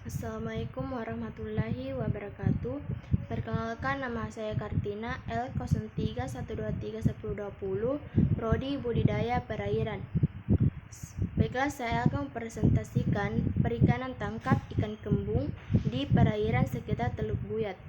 Assalamualaikum warahmatullahi wabarakatuh. Perkenalkan, nama saya Kartina L03123120, Prodi Budidaya Perairan. Baiklah, saya akan mempresentasikan perikanan tangkap ikan kembung di perairan sekitar Teluk Buyat.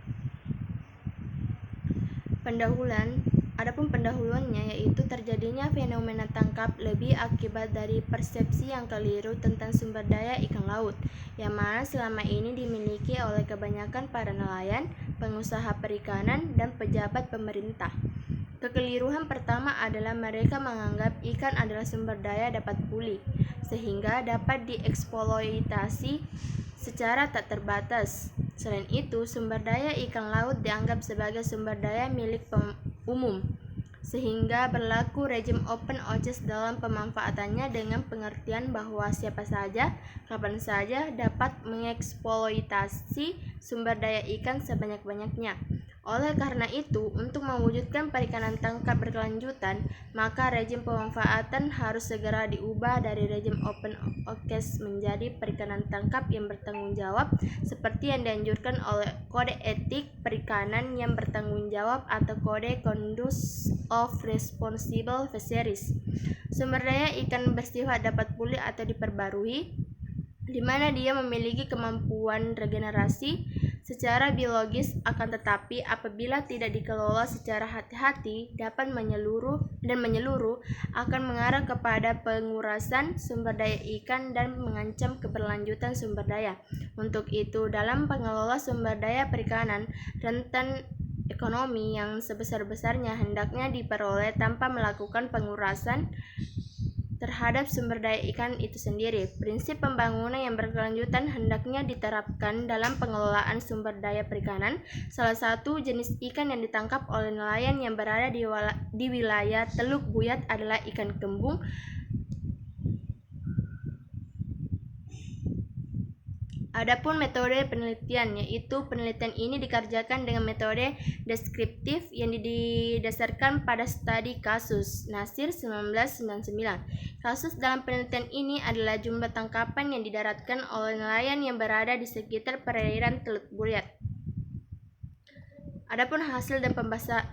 Adapun pendahuluannya yaitu terjadinya fenomena tangkap lebih akibat dari persepsi yang keliru tentang sumber daya ikan laut, yang mana selama ini dimiliki oleh kebanyakan para nelayan, pengusaha perikanan, dan pejabat pemerintah. Kekeliruan pertama adalah mereka menganggap ikan adalah sumber daya dapat pulih, sehingga dapat dieksploitasi secara tak terbatas. Selain itu, sumber daya ikan laut dianggap sebagai sumber daya milik umum, sehingga berlaku rejim open access dalam pemanfaatannya dengan pengertian bahwa siapa saja, kapan saja dapat mengeksploitasi sumber daya ikan sebanyak-banyaknya. Oleh karena itu, untuk mewujudkan perikanan tangkap berkelanjutan, maka rejim pemanfaatan harus segera diubah dari rejim open access menjadi perikanan tangkap yang bertanggung jawab, seperti yang dianjurkan oleh Kode Etik Perikanan yang Bertanggung Jawab atau Kode Conduct of Responsible Fisheries. Sumber daya ikan bersifat dapat pulih atau diperbarui, di mana dia memiliki kemampuan regenerasi secara biologis, akan tetapi apabila tidak dikelola secara hati-hati dapat menyeluruh akan mengarah kepada pengurasan sumber daya ikan dan mengancam keberlanjutan sumber daya. Untuk itu, dalam pengelola sumber daya perikanan, rentan ekonomi yang sebesar-besarnya hendaknya diperoleh tanpa melakukan pengurasan terhadap sumber daya ikan itu sendiri. Prinsip pembangunan yang berkelanjutan hendaknya diterapkan dalam pengelolaan sumber daya perikanan. Salah satu jenis ikan yang ditangkap oleh nelayan yang berada di wilayah Teluk Buyat adalah ikan kembung. Adapun metode penelitian, yaitu penelitian ini dikerjakan dengan metode deskriptif yang didasarkan pada studi kasus Nasir 1999. Kasus dalam penelitian ini adalah jumlah tangkapan yang didaratkan oleh nelayan yang berada di sekitar perairan Teluk Buyat. Adapun hasil dan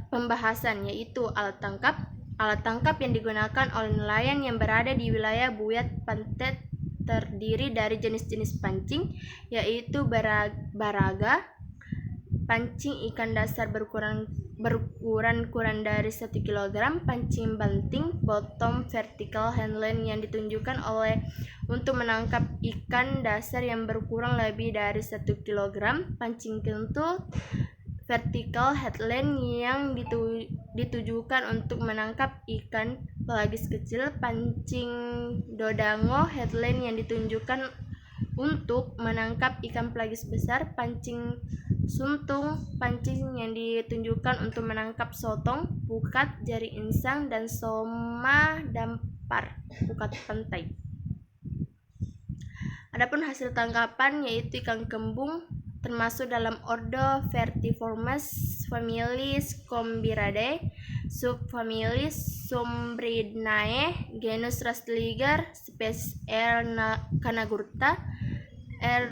pembahasan, yaitu alat tangkap yang digunakan oleh nelayan yang berada di wilayah Buyat Pantet terdiri dari jenis-jenis pancing, yaitu baraga, pancing ikan dasar berukuran kurang dari 1 kg, pancing banting, bottom vertical headland yang ditunjukkan untuk menangkap ikan dasar yang berkurang lebih dari 1 kg, pancing kentul, vertical headland yang ditujukan untuk menangkap ikan pelagis kecil, pancing dodango headland yang ditunjukkan untuk menangkap ikan pelagis besar, pancing suntung, pancing yang ditunjukkan untuk menangkap sotong, pukat, jari insang, dan soma dampar, pukat pantai. Adapun hasil tangkapan yaitu ikan kembung termasuk dalam ordo Vertiformes, famili Scombiridae, subfamili Sombridnae, genus Rastliger, spesies R. canagurta, R.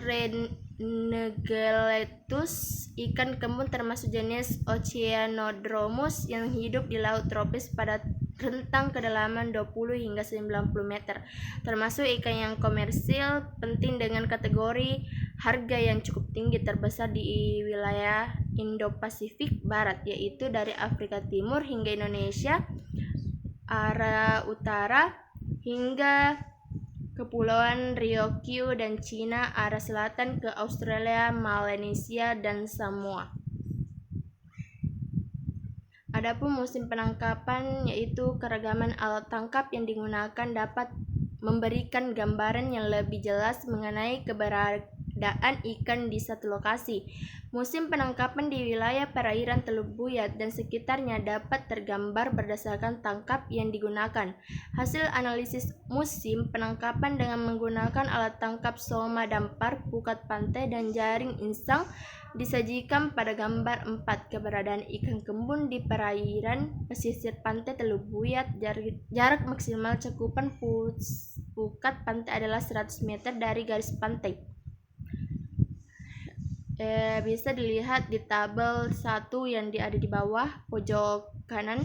negeletus. Ikan kembung termasuk jenis Oceanodromus yang hidup di laut tropis pada rentang kedalaman 20 hingga 90 meter, termasuk ikan yang komersil penting dengan kategori harga yang cukup tinggi, terbesar di wilayah Indo-Pasifik Barat, yaitu dari Afrika Timur hingga Indonesia, arah utara hingga Kepulauan Ryukyu, dan Cina arah selatan ke Australia, Melanesia, dan Samoa. Adapun musim penangkapan, yaitu keragaman alat tangkap yang digunakan dapat memberikan gambaran yang lebih jelas mengenai keberadaan ikan di satu lokasi. Musim penangkapan di wilayah perairan Teluk Buyat dan sekitarnya dapat tergambar berdasarkan tangkap yang digunakan. Hasil analisis musim penangkapan dengan menggunakan alat tangkap soma dampar, pukat pantai, dan jaring insang disajikan pada gambar 4. Keberadaan ikan kembung di perairan pesisir pantai Teluk Buyat. Jarak maksimal cakupan pukat pantai adalah 100 meter dari garis pantai. bisa dilihat di tabel 1 yang ada di bawah pojok kanan.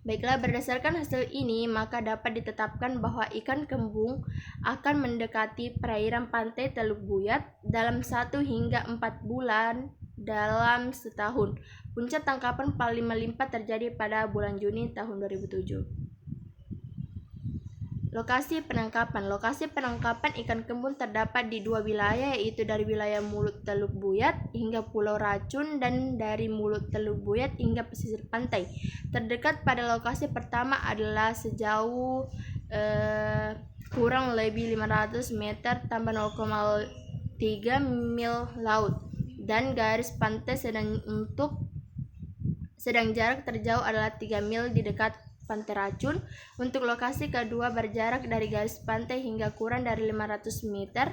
Baiklah, berdasarkan hasil ini, maka dapat ditetapkan bahwa ikan kembung akan mendekati perairan pantai Teluk Buyat dalam 1 hingga 4 bulan dalam setahun. Puncak tangkapan paling melimpah terjadi pada bulan Juni tahun 2007. Lokasi penangkapan. Lokasi penangkapan ikan kembung terdapat di 2 wilayah, yaitu dari wilayah Mulut Teluk Buyat hingga Pulau Racun dan dari Mulut Teluk Buyat hingga pesisir pantai. Terdekat pada lokasi pertama adalah sejauh kurang lebih 500 meter tambah 0,3 mil laut, dan garis pantai sedang jarak terjauh adalah 3 mil di dekat Pantai Racun. Untuk lokasi kedua berjarak dari garis pantai hingga kurang dari 500 meter.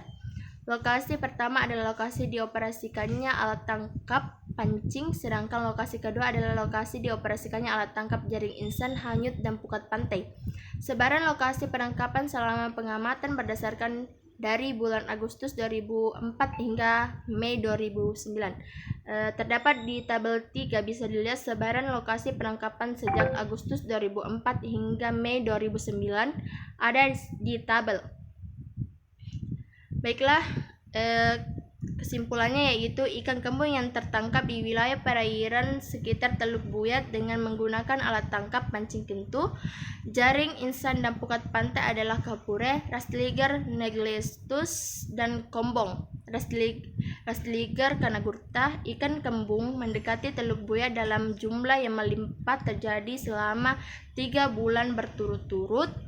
Lokasi pertama adalah lokasi dioperasikannya alat tangkap pancing, sedangkan lokasi kedua adalah lokasi dioperasikannya alat tangkap jaring insan, hanyut, dan pukat pantai. Sebaran lokasi penangkapan selama pengamatan berdasarkan dari bulan Agustus 2004 hingga Mei 2009. Terdapat di tabel 3, bisa dilihat sebaran lokasi penangkapan sejak Agustus 2004 hingga Mei 2009 ada di tabel. Baiklah, kesimpulannya yaitu ikan kembung yang tertangkap di wilayah perairan sekitar Teluk Buyat dengan menggunakan alat tangkap pancing kentu, jaring insan, dan pukat pantai adalah kapure, Rastliger neglistus, dan kombong, Rastliger kanagurta. Ikan kembung mendekati Teluk Buyat dalam jumlah yang melimpah terjadi selama 3 bulan berturut-turut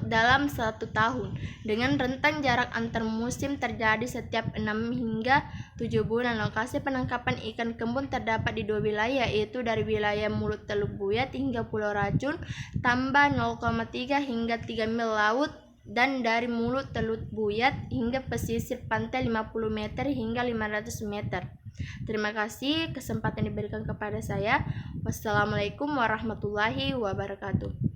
dalam 1 tahun, dengan rentang jarak antar musim terjadi setiap 6 hingga 7 bulan. Lokasi penangkapan ikan kembung terdapat di 2 wilayah, yaitu dari wilayah Mulut Teluk Buyat hingga Pulau Racun tambah 0,3 hingga 3 mil laut, dan dari Mulut Teluk Buyat hingga pesisir pantai 50 meter hingga 500 meter. Terima kasih kesempatan diberikan kepada saya. Wassalamualaikum warahmatullahi wabarakatuh.